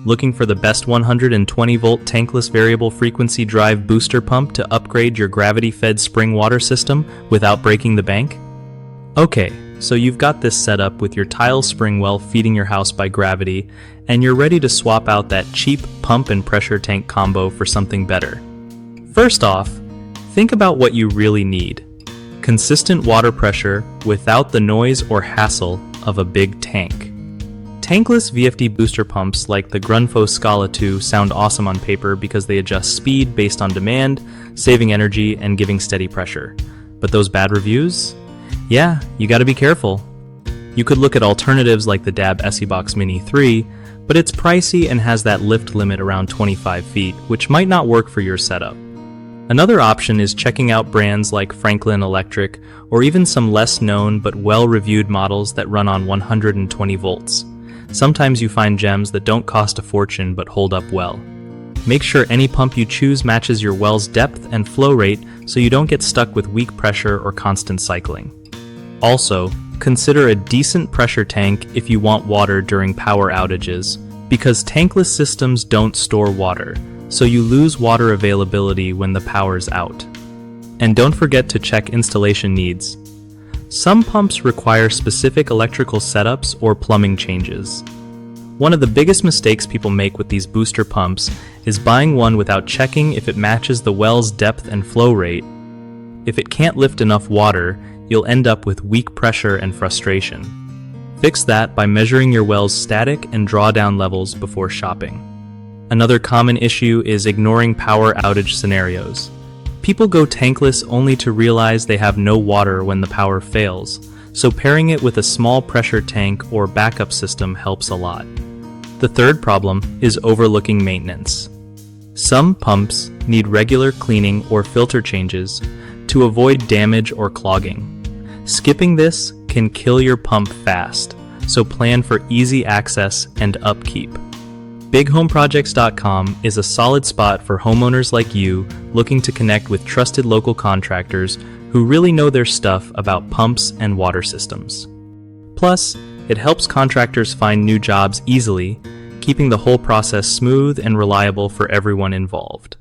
Looking for the best 120-volt tankless variable frequency drive booster pump to upgrade your gravity-fed spring water system without breaking the bank? Okay, so you've got this set up with your tile spring well feeding your house by gravity, and you're ready to swap out that cheap pump and pressure tank combo for something better. First off, think about what you really need. Consistent water pressure without the noise or hassle of a big tank. Tankless VFD booster pumps like the Grundfos Scala 2 sound awesome on paper because they adjust speed based on demand, saving energy and giving steady pressure. But those bad reviews? Yeah, you gotta be careful. You could look at alternatives like the DAB SEBox Mini 3, but it's pricey and has that lift limit around 25 feet, which might not work for your setup. Another option is checking out brands like Franklin Electric or even some less known but well-reviewed models that run on 120 volts. Sometimes you find gems that don't cost a fortune but hold up well. Make sure any pump you choose matches your well's depth and flow rate so you don't get stuck with weak pressure or constant cycling. Also, consider a decent pressure tank if you want water during power outages, because tankless systems don't store water, so you lose water availability when the power's out. And don't forget to check installation needs. Some pumps require specific electrical setups or plumbing changes. One of the biggest mistakes people make with these booster pumps is buying one without checking if it matches the well's depth and flow rate. If it can't lift enough water, you'll end up with weak pressure and frustration. Fix that by measuring your well's static and drawdown levels before shopping. Another common issue is ignoring power outage scenarios. People go tankless only to realize they have no water when the power fails, so pairing it with a small pressure tank or backup system helps a lot. The third problem is overlooking maintenance. Some pumps need regular cleaning or filter changes to avoid damage or clogging. Skipping this can kill your pump fast, so plan for easy access and upkeep. BigHomeProjects.com is a solid spot for homeowners like you looking to connect with trusted local contractors who really know their stuff about pumps and water systems. Plus, it helps contractors find new jobs easily, keeping the whole process smooth and reliable for everyone involved.